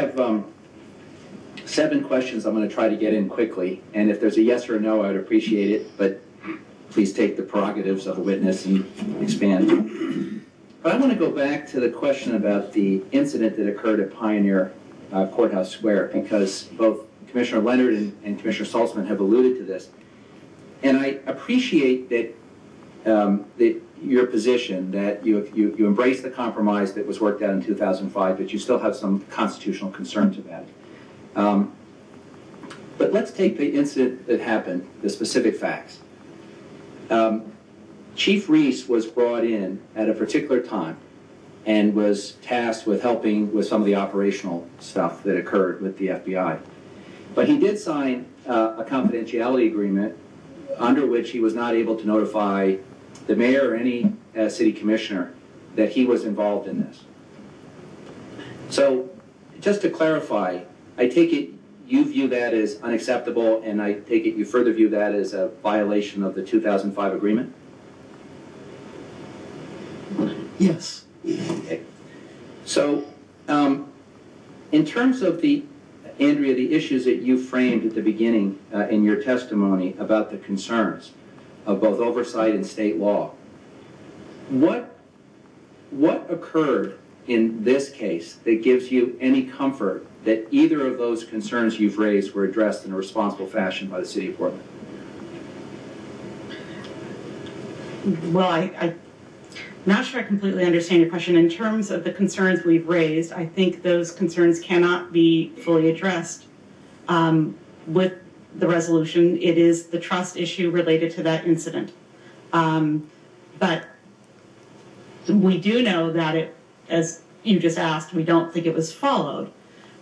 have 7 questions I'm going to try to get in quickly, and if there's a yes or a no, I'd appreciate it, but please take the prerogatives of a witness and expand. But I want to go back to the question about the incident that occurred at Pioneer Courthouse Square, because both Commissioner Leonard and Commissioner Saltzman have alluded to this. And I appreciate that, your position that you embrace the compromise that was worked out in 2005, but you still have some constitutional concerns about it. But let's take the incident that happened, the specific facts. Chief Reese was brought in at a particular time and was tasked with helping with some of the operational stuff that occurred with the FBI. But he did sign a confidentiality agreement under which he was not able to notify the mayor or any city commissioner that he was involved in this. So just to clarify, I take it you view that as unacceptable, and I take it you further view that as a violation of the 2005 agreement? Yes. Okay. So in terms of Andrea, the issues that you framed at the beginning in your testimony about the concerns of both oversight and state law, what occurred in this case that gives you any comfort that either of those concerns you've raised were addressed in a responsible fashion by the City of Portland? Well, I'm not sure I completely understand your question. In terms of the concerns we've raised, I think those concerns cannot be fully addressed with the resolution. It is the trust issue related to that incident. But we do know that it, as you just asked, we don't think it was followed.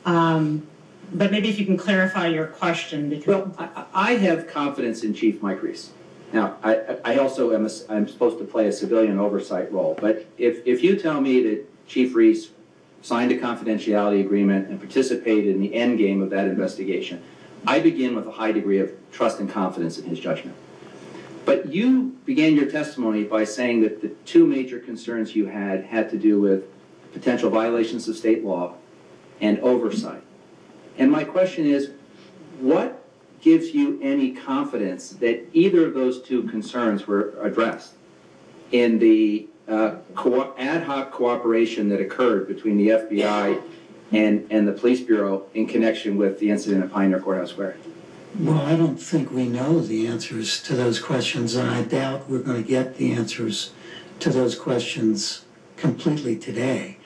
But maybe if you can clarify your question. Because well, I have confidence in Chief Mike Reese. Now, I also I'm supposed to play a civilian oversight role, but if you tell me that Chief Reese signed a confidentiality agreement and participated in the end game of that investigation, I begin with a high degree of trust and confidence in his judgment. But you began your testimony by saying that the 2 major concerns you had to do with potential violations of state law and oversight. And my question is, what gives you any confidence that either of those 2 concerns were addressed in the ad hoc cooperation that occurred between the FBI and the Police Bureau in connection with the incident at Pioneer Courthouse Square? Well, I don't think we know the answers to those questions, and I doubt we're going to get the answers to those questions completely today.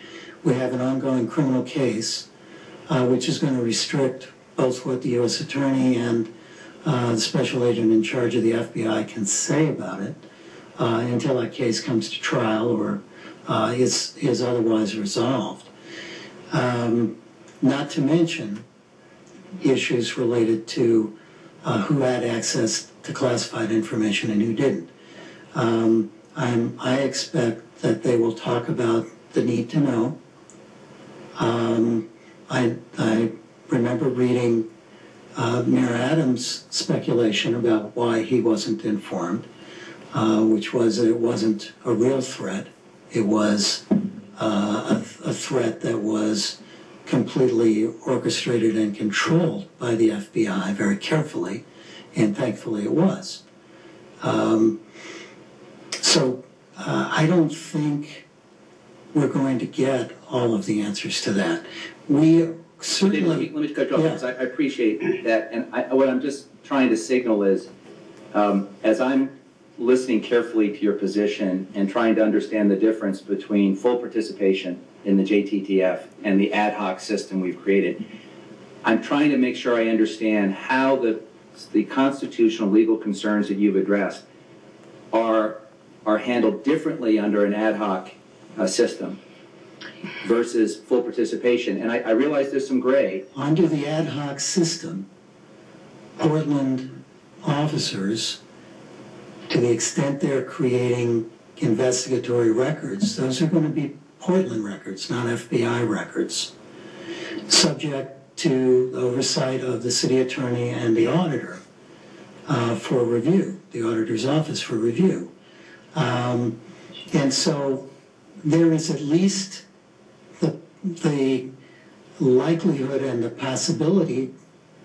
We have an ongoing criminal case, which is going to restrict both what the U.S. Attorney and the Special Agent in charge of the FBI can say about it until that case comes to trial or is otherwise resolved. Not to mention issues related to who had access to classified information and who didn't. I expect that they will talk about the need to know. I remember reading Mayor Adams' speculation about why he wasn't informed, which was that it wasn't a real threat. It was a threat that was completely orchestrated and controlled by the FBI very carefully, and thankfully it was. So I don't think we're going to get all of the answers to that. We certainly... Let me cut you off, because I appreciate that, and what I'm just trying to signal is, as I'm listening carefully to your position and trying to understand the difference between full participation in the JTTF and the ad hoc system we've created, I'm trying to make sure I understand how the constitutional legal concerns that you've addressed are handled differently under an ad hoc system versus full participation. And I realize there's some gray. Under the ad hoc system, Portland officers, to the extent they're creating investigatory records, those are going to be Portland records, not FBI records, subject to the oversight of the city attorney and the auditor for review, the auditor's office for review. And so there is at least the likelihood and the possibility,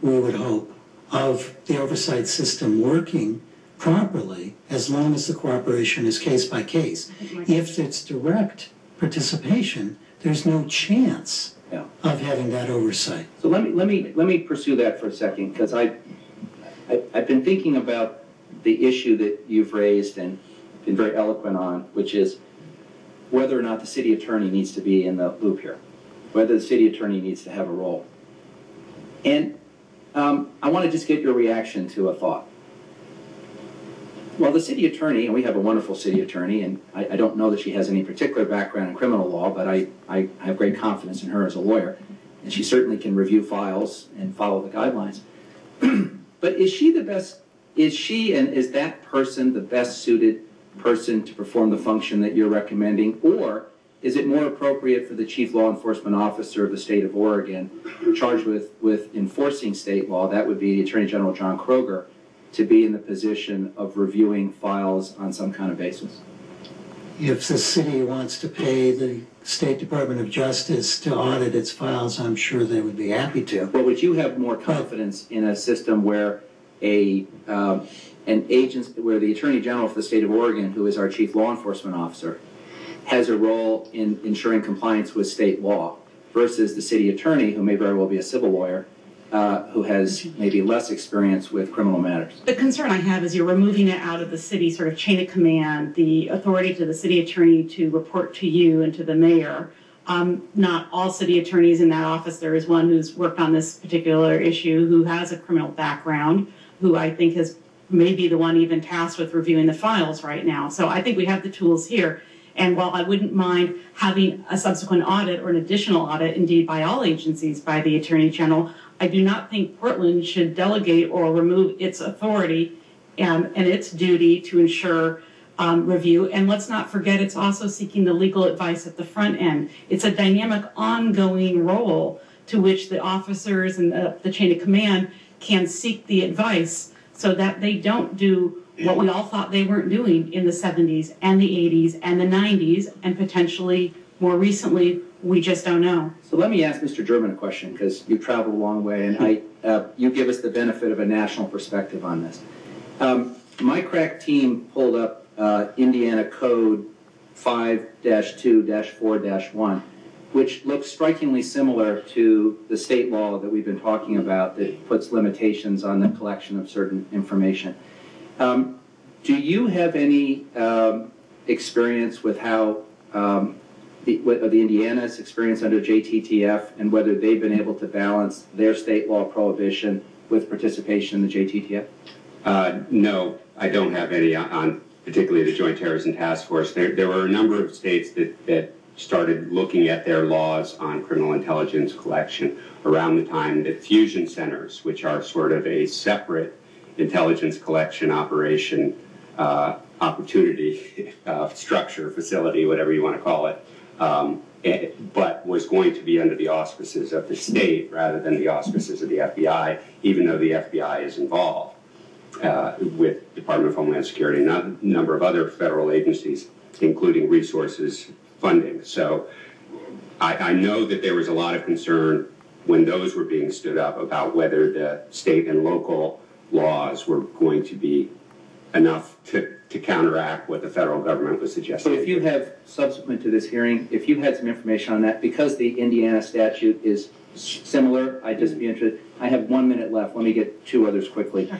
we would hope, of the oversight system working properly as long as the cooperation is case by case. If it's direct participation, there's no chance of having that oversight. So let me pursue that for a second, because I've been thinking about the issue that you've raised and been very eloquent on, which is whether or not the city attorney needs to be in the loop here, whether the city attorney needs to have a role. And I want to just get your reaction to a thought. Well, the city attorney, and we have a wonderful city attorney, and I don't know that she has any particular background in criminal law, but I have great confidence in her as a lawyer, and she certainly can review files and follow the guidelines. But is she the best, and is that person the best suited person to perform the function that you're recommending, or is it more appropriate for the chief law enforcement officer of the state of Oregon, charged with enforcing state law, that would be Attorney General John Kroger, to be in the position of reviewing files on some kind of basis? If the city wants to pay the State Department of Justice to audit its files, I'm sure they would be happy to. Well, would you have more confidence in a system where where the Attorney General for the state of Oregon, who is our chief law enforcement officer, has a role in ensuring compliance with state law, versus the city attorney, who may very well be a civil lawyer, who has maybe less experience with criminal matters? The concern I have is you're removing it out of the city sort of chain of command, the authority to the city attorney to report to you and to the mayor. Not all city attorneys in that office. There is one who's worked on this particular issue, who has a criminal background, who I think is maybe the one even tasked with reviewing the files right now. So I think we have the tools here. And while I wouldn't mind having a subsequent audit or an additional audit, indeed by all agencies, by the Attorney General, I do not think Portland should delegate or remove its authority and its duty to ensure review. And let's not forget, it's also seeking the legal advice at the front end. It's a dynamic, ongoing role to which the officers and the chain of command can seek the advice so that they don't do what we all thought they weren't doing in the 70s and the 80s and the 90s, and potentially more recently, we just don't know. So let me ask Mr. German a question, because you've traveled a long way, and you give us the benefit of a national perspective on this. My crack team pulled up Indiana Code 5-2-4-1, which looks strikingly similar to the state law that we've been talking about that puts limitations on the collection of certain information. Do you have any experience with how the Indiana's experience under JTTF, and whether they've been able to balance their state law prohibition with participation in the JTTF? No, I don't have any on particularly the Joint Terrorism Task Force. There were a number of states that started looking at their laws on criminal intelligence collection around the time that fusion centers, which are sort of a separate intelligence collection operation, opportunity, structure, facility, whatever you want to call it, but was going to be under the auspices of the state rather than the auspices of the FBI, even though the FBI is involved with Department of Homeland Security and a number of other federal agencies, including resources funding. So I know that there was a lot of concern when those were being stood up about whether the state and local laws were going to be enough to counteract what the federal government was suggesting. So if you have, subsequent to this hearing, if you had some information on that, because the Indiana statute is similar, I'd just be interested. I have 1 minute left. Let me get two others quickly.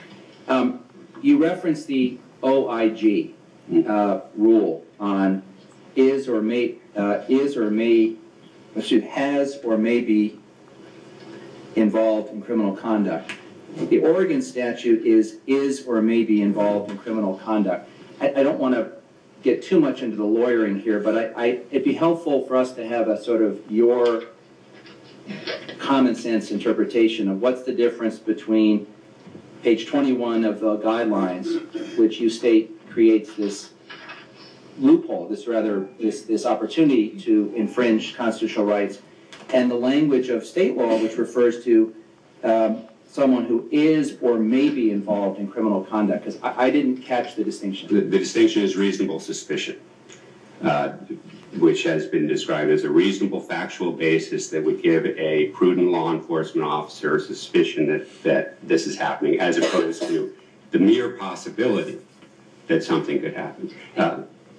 You referenced the OIG rule on has or may be involved in criminal conduct. The Oregon statute is or may be involved in criminal conduct. I don't want to get too much into the lawyering here, but it'd be helpful for us to have a sort of your common sense interpretation of what's the difference between page 21 of the guidelines, which you state creates this loophole, this opportunity to infringe constitutional rights, and the language of state law, which refers to someone who is or may be involved in criminal conduct, because I didn't catch the distinction. The distinction is reasonable suspicion. which has been described as a reasonable factual basis that would give a prudent law enforcement officer suspicion that this is happening, as opposed to the mere possibility that something could happen.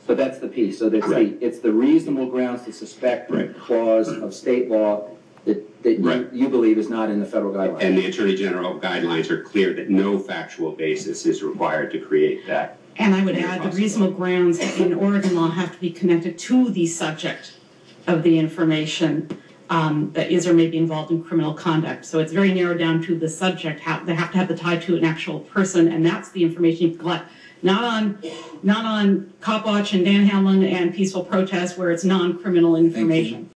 So that's the piece. So that's Right. it's the reasonable grounds to suspect Right. clause of state law that Right. you believe is not in the federal guidelines. And the Attorney General guidelines are clear that no factual basis is required to create that. And I would add the reasonable grounds in Oregon law have to be connected to the subject of the information that is or may be involved in criminal conduct. So it's very narrowed down to the subject. They have to have the tie to an actual person, and that's the information you collect. Not on Cop Watch and Dan Hamlin and peaceful protest where it's non-criminal information.